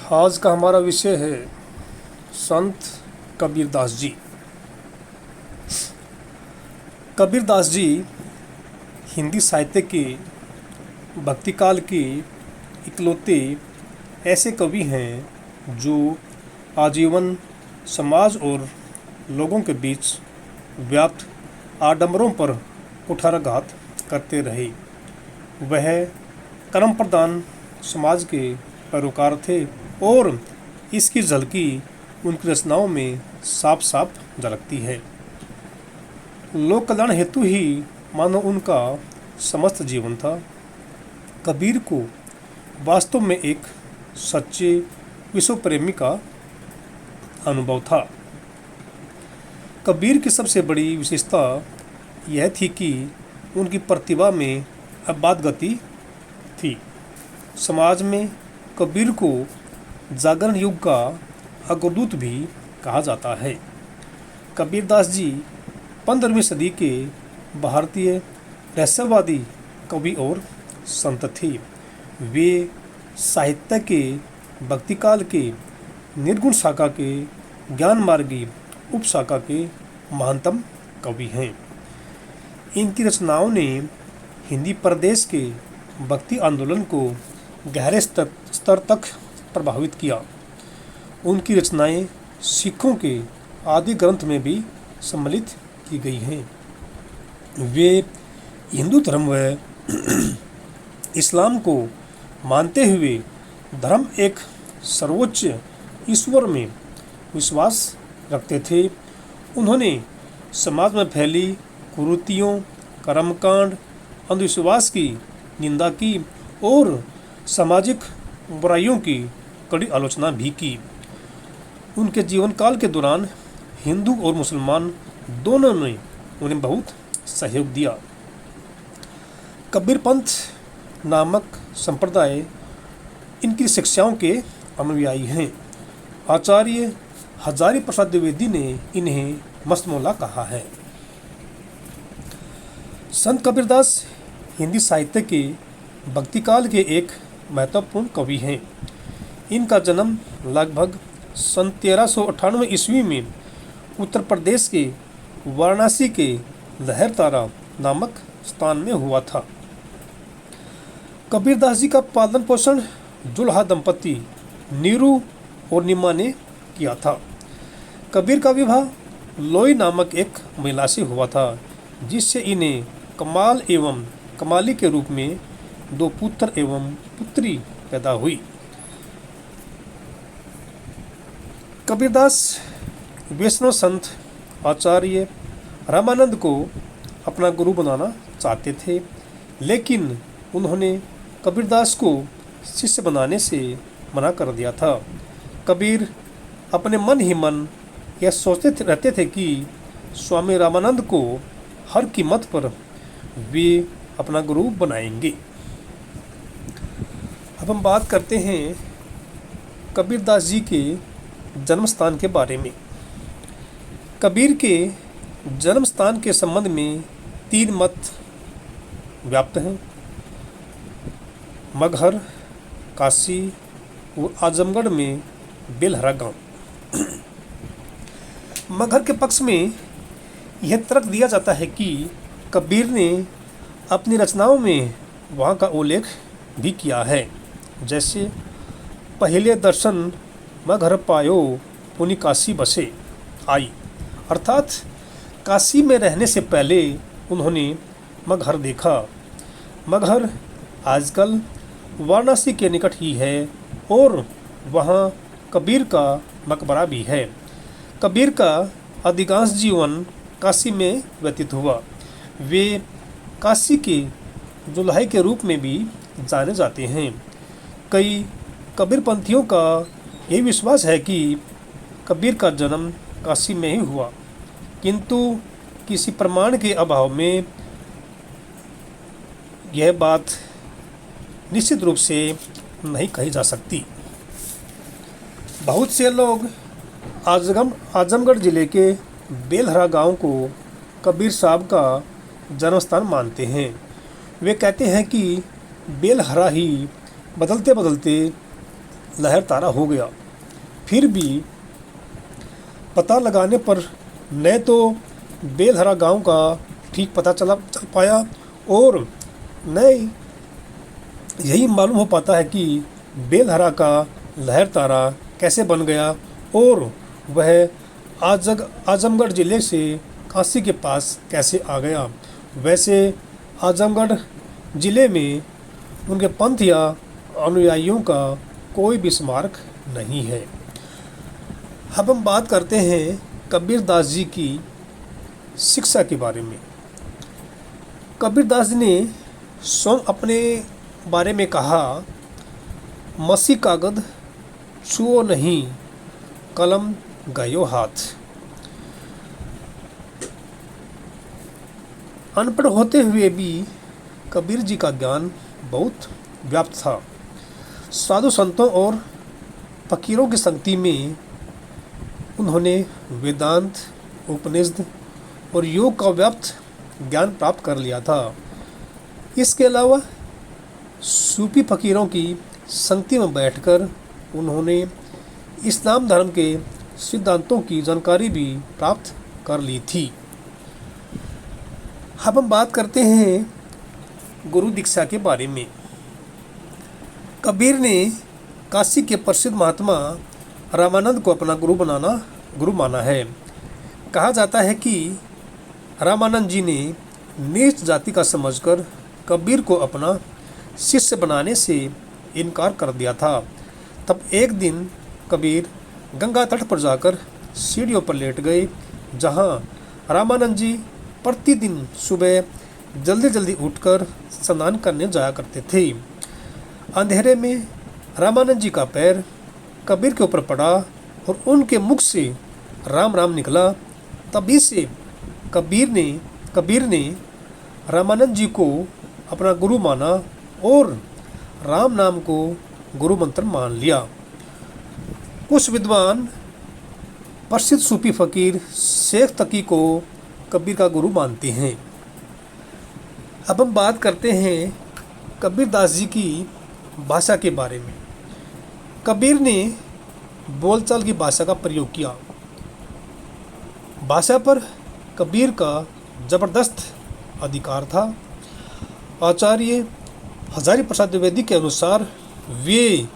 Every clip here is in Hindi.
आज का हमारा विषय है संत कबीरदास जी। कबीरदास जी हिंदी साहित्य के भक्ति काल के इकलौते ऐसे कवि हैं जो आजीवन समाज और लोगों के बीच व्याप्त आडंबरों पर कुठाराघात करते रहे। वह कर्म प्रधान समाज के पैरोकार थे और इसकी झलकी उनकी रचनाओं में साफ साफ झलकती है। लोक कल्याण हेतु ही मानो उनका समस्त जीवन था। कबीर को वास्तव में एक सच्चे विश्व प्रेमी का अनुभव था। कबीर की सबसे बड़ी विशेषता यह थी कि उनकी प्रतिभा में अबाध गति थी। समाज में कबीर को जागरण युग का अग्रदूत भी कहा जाता है। कबीरदास जी 15वीं सदी के भारतीय रहस्यवादी कवि और संत थे। वे साहित्य के भक्तिकाल के निर्गुण शाखा के ज्ञान मार्गी उपशाखा के महानतम कवि हैं। इनकी रचनाओं ने हिंदी प्रदेश के भक्ति आंदोलन को गहरे स्तर तक प्रभावित किया। उनकी रचनाएं सिखों के आदि ग्रंथ में भी सम्मिलित की गई हैं। वे हिंदू धर्म व इस्लाम को मानते हुए धर्म एक सर्वोच्च ईश्वर में विश्वास रखते थे। उन्होंने समाज में फैली कुरीतियों, कर्मकांड, अंधविश्वास की निंदा की और सामाजिक बुराइयों की कड़ी आलोचना भी की। उनके जीवन काल के दौरान हिंदू और मुसलमान दोनों ने उन्हें बहुत सहयोग दिया। कबीरपंथ नामक संप्रदाय इनकी शिक्षाओं के अनुयायी हैं। आचार्य हजारी प्रसाद द्विवेदी ने इन्हें मस्तमौला कहा है। संत कबीरदास हिंदी साहित्य के भक्तिकाल के एक महत्वपूर्ण कवि हैं। इनका जन्म लगभग सन 1398 ईस्वी में उत्तर प्रदेश के वाराणसी के लहरतारा नामक स्थान में हुआ था। कबीरदास जी का पालन पोषण जुल्हा दंपति नीरू और निम्मा ने किया था। कबीर का विवाह लोई नामक एक महिला से हुआ था, जिससे इन्हें कमाल एवं कमाली के रूप में 2 पुत्र एवं पुत्री पैदा हुई। कबीरदास वैष्णव संत आचार्य रामानंद को अपना गुरु बनाना चाहते थे, लेकिन उन्होंने कबीरदास को शिष्य बनाने से मना कर दिया था। कबीर अपने मन ही मन यह सोचते रहते थे कि स्वामी रामानंद को हर कीमत पर वे अपना गुरु बनाएंगे। अब हम बात करते हैं कबीरदास जी के जन्म स्थान के बारे में। कबीर के जन्म स्थान के संबंध में 3 मत व्याप्त हैं। मगहर, काशी और आजमगढ़ में बेलहरा गांव। मगहर के पक्ष में यह तर्क दिया जाता है कि कबीर ने अपनी रचनाओं में वहाँ का उल्लेख भी किया है, जैसे पहले दर्शन मगहर पायो पुनि काशी बसे आई, अर्थात काशी में रहने से पहले उन्होंने मगहर देखा। मगहर आजकल वाराणसी के निकट ही है और वहाँ कबीर का मकबरा भी है। कबीर का अधिकांश जीवन काशी में व्यतीत हुआ। वे काशी के जुल्हे के रूप में भी जाने जाते हैं। कई कबीरपंथियों का यही विश्वास है कि कबीर का जन्म काशी में ही हुआ, किंतु किसी प्रमाण के अभाव में यह बात निश्चित रूप से नहीं कही जा सकती। बहुत से लोग आजमगढ़ जिले के बेलहरा गांव को कबीर साहब का जन्मस्थान मानते हैं। वे कहते हैं कि बेलहरा ही बदलते बदलते लहर तारा हो गया। फिर भी पता लगाने पर न तो बेलहरा गांव का ठीक पता चल पाया और न यही मालूम हो पाता है कि बेलहरा का लहर तारा कैसे बन गया और वह आजमगढ़ ज़िले से काशी के पास कैसे आ गया। वैसे आजमगढ़ ज़िले में उनके पंथ या अनुयायियों का कोई भी स्मारक नहीं है। अब हम बात करते हैं कबीरदास जी की शिक्षा के बारे में। कबीरदास जी ने स्वयं अपने बारे में कहा, मसी कागद छुओ नहीं, कलम गयो हाथ। अनपढ़ होते हुए भी कबीर जी का ज्ञान बहुत व्याप्त था। साधु संतों और फकीरों की संगति में उन्होंने वेदांत, उपनिषद और योग का व्याप्त ज्ञान प्राप्त कर लिया था। इसके अलावा सूफी फकीरों की संगति में बैठकर उन्होंने इस्लाम धर्म के सिद्धांतों की जानकारी भी प्राप्त कर ली थी। अब हम बात करते हैं गुरु दीक्षा के बारे में। कबीर ने काशी के प्रसिद्ध महात्मा रामानंद को अपना गुरु माना है। कहा जाता है कि रामानंद जी ने नीच जाति का समझकर कबीर को अपना शिष्य बनाने से इनकार कर दिया था। तब एक दिन कबीर गंगा तट पर जाकर सीढ़ियों पर लेट गए, जहां रामानंद जी प्रतिदिन सुबह जल्दी जल्दी उठकर स्नान करने जाया करते थे। अंधेरे में रामानंद जी का पैर कबीर के ऊपर पड़ा और उनके मुख से राम राम निकला। तभी से कबीर ने रामानंद जी को अपना गुरु माना और राम नाम को गुरु मंत्र मान लिया। कुछ विद्वान प्रसिद्ध सूफी फकीर शेख तकी को कबीर का गुरु मानते हैं। अब हम बात करते हैं कबीरदास जी की भाषा के बारे में। कबीर ने बोलचाल की भाषा का प्रयोग किया। भाषा पर कबीर का जबरदस्त अधिकार था। आचार्य हजारी प्रसाद द्विवेदी के अनुसार वे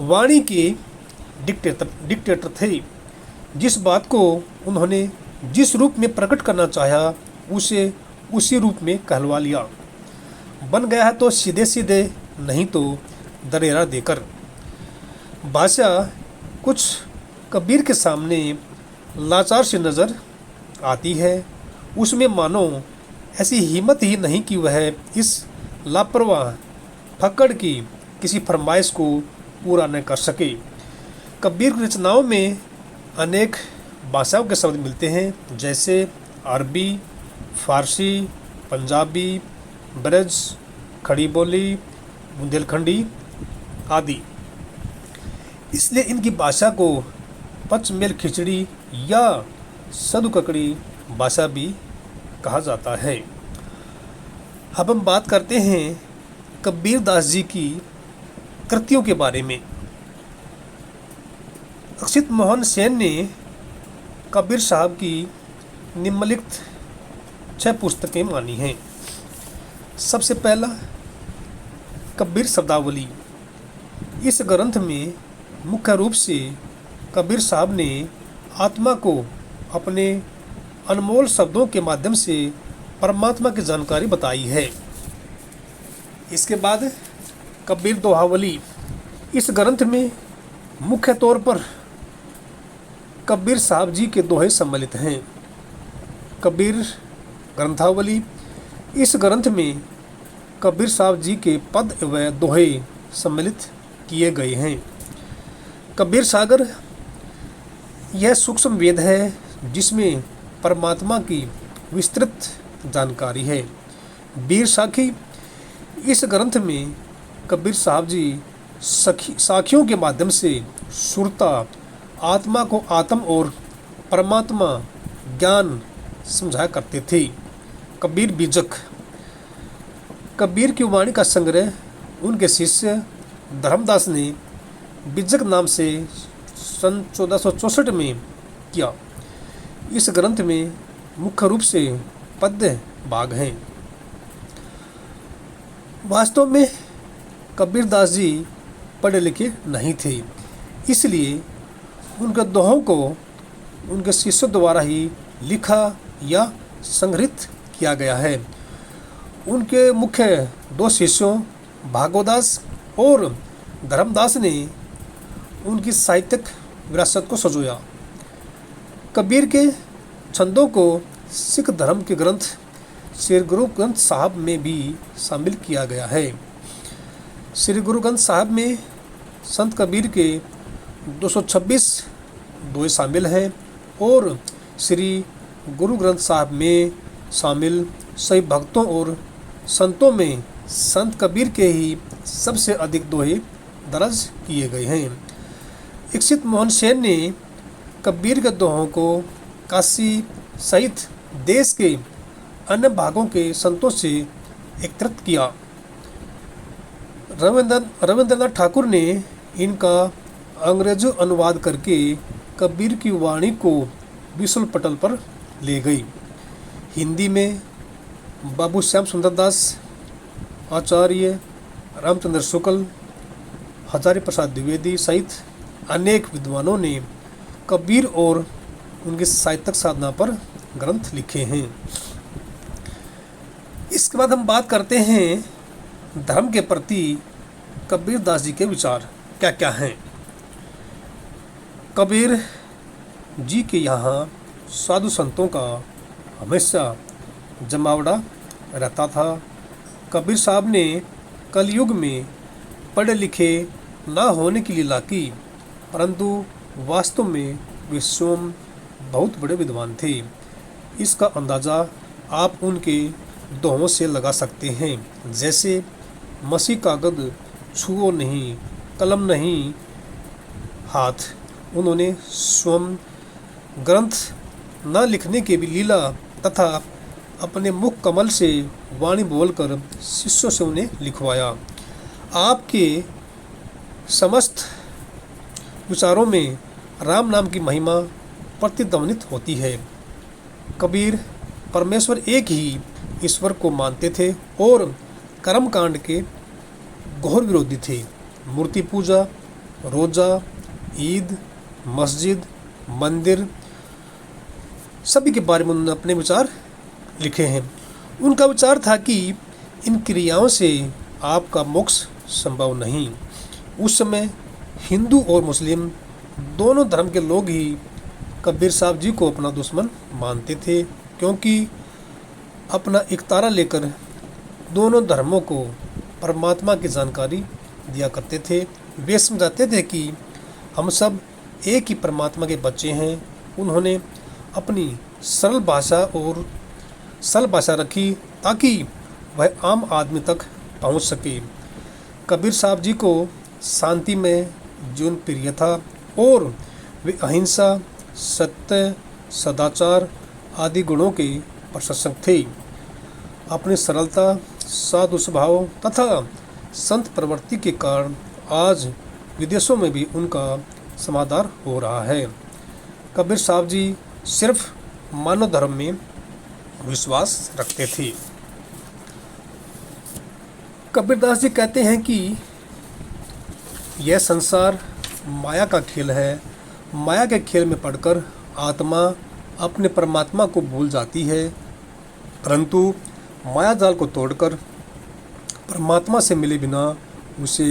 वाणी के डिक्टेटर थे। जिस बात को उन्होंने जिस रूप में प्रकट करना चाहा उसे उसी रूप में कहलवा लिया। बन गया है तो सीधे सीधे, नहीं तो दरेरा देकर। भाषा कुछ कबीर के सामने लाचार सी नज़र आती है। उसमें मानो ऐसी हिम्मत ही नहीं कि वह इस लापरवाह फक्कड़ की किसी फरमाइश को पूरा न कर सके। कबीर की रचनाओं में अनेक भाषाओं के शब्द मिलते हैं, जैसे अरबी, फारसी, पंजाबी, ब्रज, खड़ी बोली, बुंदेलखंडी आदि। इसलिए इनकी भाषा को पचमेल खिचड़ी या सदुककड़ी भाषा भी कहा जाता है। अब हम बात करते हैं कबीरदास जी की कृतियों के बारे में। अक्षित मोहन सेन ने कबीर साहब की निम्नलिखित 6 पुस्तकें मानी हैं। सबसे पहला कबीर शब्दावली। इस ग्रंथ में मुख्य रूप से कबीर साहब ने आत्मा को अपने अनमोल शब्दों के माध्यम से परमात्मा की जानकारी बताई है। इसके बाद कबीर दोहावली। इस ग्रंथ में मुख्य तौर पर कबीर साहब जी के दोहे सम्मिलित हैं। कबीर ग्रंथावली। इस ग्रंथ में कबीर साहब जी के पद व दोहे सम्मिलित किए गए हैं। कबीर सागर यह सूक्ष्म वेद है जिसमें परमात्मा की विस्तृत जानकारी है। वीर साखी। इस ग्रंथ में कबीर साहब जी साखियों के माध्यम से सुरता आत्मा को आत्म और परमात्मा ज्ञान समझाया करते थे। कबीर बीजक। कबीर की वाणी का संग्रह उनके शिष्य धर्मदास ने बिज्जक नाम से सन 1464 में किया। इस ग्रंथ में मुख्य रूप से पद्य भाग हैं। वास्तव में कबीरदास जी पढ़े लिखे नहीं थे, इसलिए उनके दोहों को उनके शिष्यों द्वारा ही लिखा या संग्रहित किया गया है। उनके मुख्य दो शिष्यों भागवदास और धर्मदास ने उनकी साहित्यिक विरासत को संजोया। कबीर के छंदों को सिख धर्म के ग्रंथ श्री गुरु ग्रंथ साहब में भी शामिल किया गया है। श्री गुरु ग्रंथ साहब में संत कबीर के 226 दोहे शामिल हैं और श्री गुरु ग्रंथ साहब में शामिल सभी भक्तों और संतों में संत कबीर के ही सबसे अधिक दोहे दर्ज किए गए हैं। इक्षित मोहन सेन ने कबीर के दोहों को काशी सहित देश के अन्य भागों के संतों से एकत्रित किया। रविंद्रनाथ ठाकुर ने इनका अंग्रेजी अनुवाद करके कबीर की वाणी को विश्व पटल पर ले गई। हिंदी में बाबू श्याम सुंदरदास, आचार्य रामचंद्र शुक्ल, हजारी प्रसाद द्विवेदी सहित अनेक विद्वानों ने कबीर और उनकी साहित्यिक साधना पर ग्रंथ लिखे हैं। इसके बाद हम बात करते हैं धर्म के प्रति कबीरदास जी के विचार क्या क्या हैं। कबीर जी के यहाँ साधु संतों का हमेशा जमावड़ा रहता था। कबीर साहब ने कलयुग में पढ़े लिखे ना होने की लीला की, परंतु वास्तव में वे स्वयं बहुत बड़े विद्वान थे। इसका अंदाज़ा आप उनके दोहों से लगा सकते हैं, जैसे मसी कागद छुओ नहीं, कलम नहीं हाथ। उन्होंने स्वयं ग्रंथ न लिखने की भी लीला तथा अपने मुख कमल से वाणी बोलकर शिष्यों से उन्हें लिखवाया। आपके समस्त विचारों में राम नाम की महिमा प्रतिध्वनित होती है। कबीर परमेश्वर एक ही ईश्वर को मानते थे और कर्मकांड के घोर विरोधी थे। मूर्ति पूजा, रोजा, ईद, मस्जिद, मंदिर सभी के बारे में उन्होंने अपने विचार लिखे हैं। उनका विचार था कि इन क्रियाओं से आपका मोक्ष संभव नहीं। उस समय हिंदू और मुस्लिम दोनों धर्म के लोग ही कबीर साहब जी को अपना दुश्मन मानते थे, क्योंकि अपना इकतारा लेकर दोनों धर्मों को परमात्मा की जानकारी दिया करते थे। वे समझाते थे कि हम सब एक ही परमात्मा के बच्चे हैं। उन्होंने अपनी सरल भाषा रखी ताकि वह आम आदमी तक पहुंच सके। कबीर साहब जी को शांति में जीवन प्रिय था और वे अहिंसा, सत्य, सदाचार आदि गुणों के प्रशंसक थे। अपनी सरलता, साधु स्वभाव तथा संत प्रवृत्ति के कारण आज विदेशों में भी उनका समादर हो रहा है। कबीर साहब जी सिर्फ मानव धर्म में विश्वास रखते थे। कबीरदास जी कहते हैं कि यह संसार माया का खेल है। माया के खेल में पड़कर आत्मा अपने परमात्मा को भूल जाती है, परंतु माया जाल को तोड़कर परमात्मा से मिले बिना उसे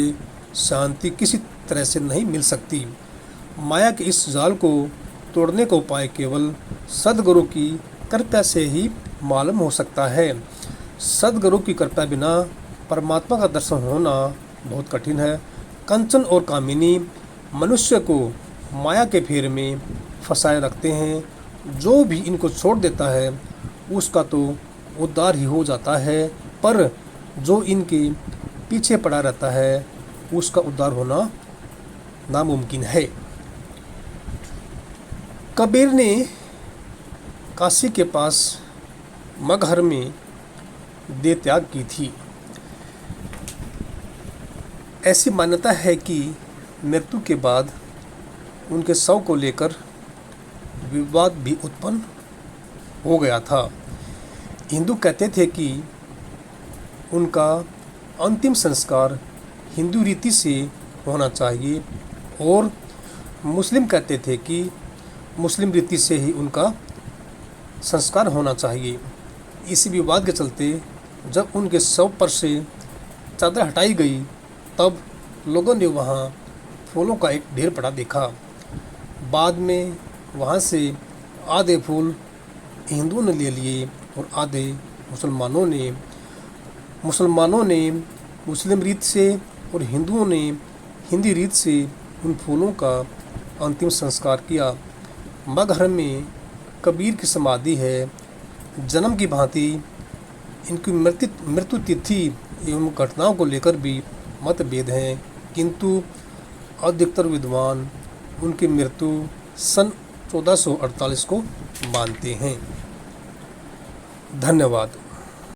शांति किसी तरह से नहीं मिल सकती। माया के इस जाल को तोड़ने का उपाय केवल सद्गुरु की कृपा से ही मालूम हो सकता है। सद्गुरु की कृपा बिना परमात्मा का दर्शन होना बहुत कठिन है। कंचन और कामिनी मनुष्य को माया के फेर में फंसाए रखते हैं। जो भी इनको छोड़ देता है उसका तो उद्धार ही हो जाता है, पर जो इनके पीछे पड़ा रहता है उसका उद्धार होना नामुमकिन है। कबीर ने काशी के पास मगहर में देह त्याग की थी। ऐसी मान्यता है कि मृत्यु के बाद उनके शव को लेकर विवाद भी उत्पन्न हो गया था। हिंदू कहते थे कि उनका अंतिम संस्कार हिंदू रीति से होना चाहिए और मुस्लिम कहते थे कि मुस्लिम रीति से ही उनका संस्कार होना चाहिए। इसी विवाद के चलते जब उनके शव पर से चादर हटाई गई तब लोगों ने वहाँ फूलों का एक ढेर पड़ा देखा। बाद में वहाँ से आधे फूल हिंदुओं ने ले लिए और आधे मुसलमानों ने मुस्लिम रीत से और हिंदुओं ने हिंदी रीत से उन फूलों का अंतिम संस्कार किया। मगहर में कबीर की समाधि है। जन्म की भांति इनकी मृत्यु तिथि एवं घटनाओं को लेकर भी मतभेद हैं, किंतु अधिकतर विद्वान उनकी मृत्यु सन 1448 को मानते हैं। धन्यवाद।